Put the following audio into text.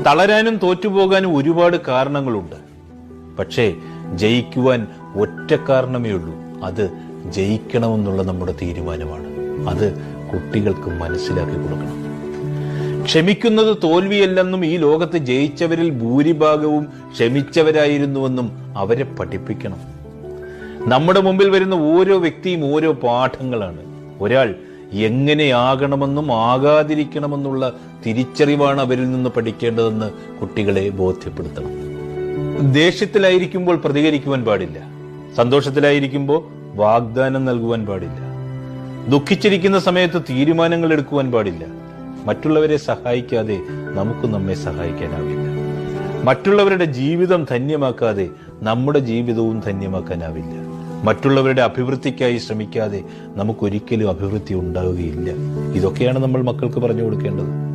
തളരാനും തോറ്റുപോകാനും ഒരുപാട് കാരണങ്ങളുണ്ട്. പക്ഷേ ജയിക്കുവാൻ ഒറ്റ കാരണമേ ഉള്ളൂ. അത് ജയിക്കണമെന്നുള്ള നമ്മുടെ തീരുമാനമാണ്. അത് കുട്ടികൾക്ക് മനസ്സിലാക്കി കൊടുക്കണം. ക്ഷമിക്കുന്നത് തോൽവിയല്ലെന്നും ഈ ലോകത്ത് ജയിച്ചവരിൽ ഭൂരിഭാഗവും ക്ഷമിച്ചവരായിരുന്നുവെന്നും അവരെ പഠിപ്പിക്കണം. നമ്മുടെ മുമ്പിൽ വരുന്ന ഓരോ വ്യക്തിയും ഓരോ പാഠങ്ങളാണ്. ഒരാൾ എങ്ങനെയാകണമെന്നും ആകാതിരിക്കണമെന്നുള്ള തിരിച്ചറിവാണ് അവരിൽ നിന്ന് പഠിക്കേണ്ടതെന്ന് കുട്ടികളെ ബോധ്യപ്പെടുത്തണം. ദേഷ്യത്തിലായിരിക്കുമ്പോൾ പ്രതികരിക്കുവാൻ പാടില്ല. സന്തോഷത്തിലായിരിക്കുമ്പോൾ വാഗ്ദാനം നൽകുവാൻ പാടില്ല. ദുഃഖിച്ചിരിക്കുന്ന സമയത്ത് തീരുമാനങ്ങൾ എടുക്കുവാൻ പാടില്ല. മറ്റുള്ളവരെ സഹായിക്കാതെ നമുക്ക് നമ്മെ സഹായിക്കാനാവില്ല. മറ്റുള്ളവരുടെ ജീവിതം ധന്യമാക്കാതെ നമ്മുടെ ജീവിതവും ധന്യമാക്കാനാവില്ല. മറ്റുള്ളവരുടെ അഭിവൃദ്ധിക്കായി ശ്രമിക്കാതെ നമുക്കൊരിക്കലും അഭിവൃദ്ധി ഉണ്ടാവുകയില്ല. ഇതൊക്കെയാണ് നമ്മൾ മക്കൾക്ക് പറഞ്ഞു കൊടുക്കേണ്ടത്.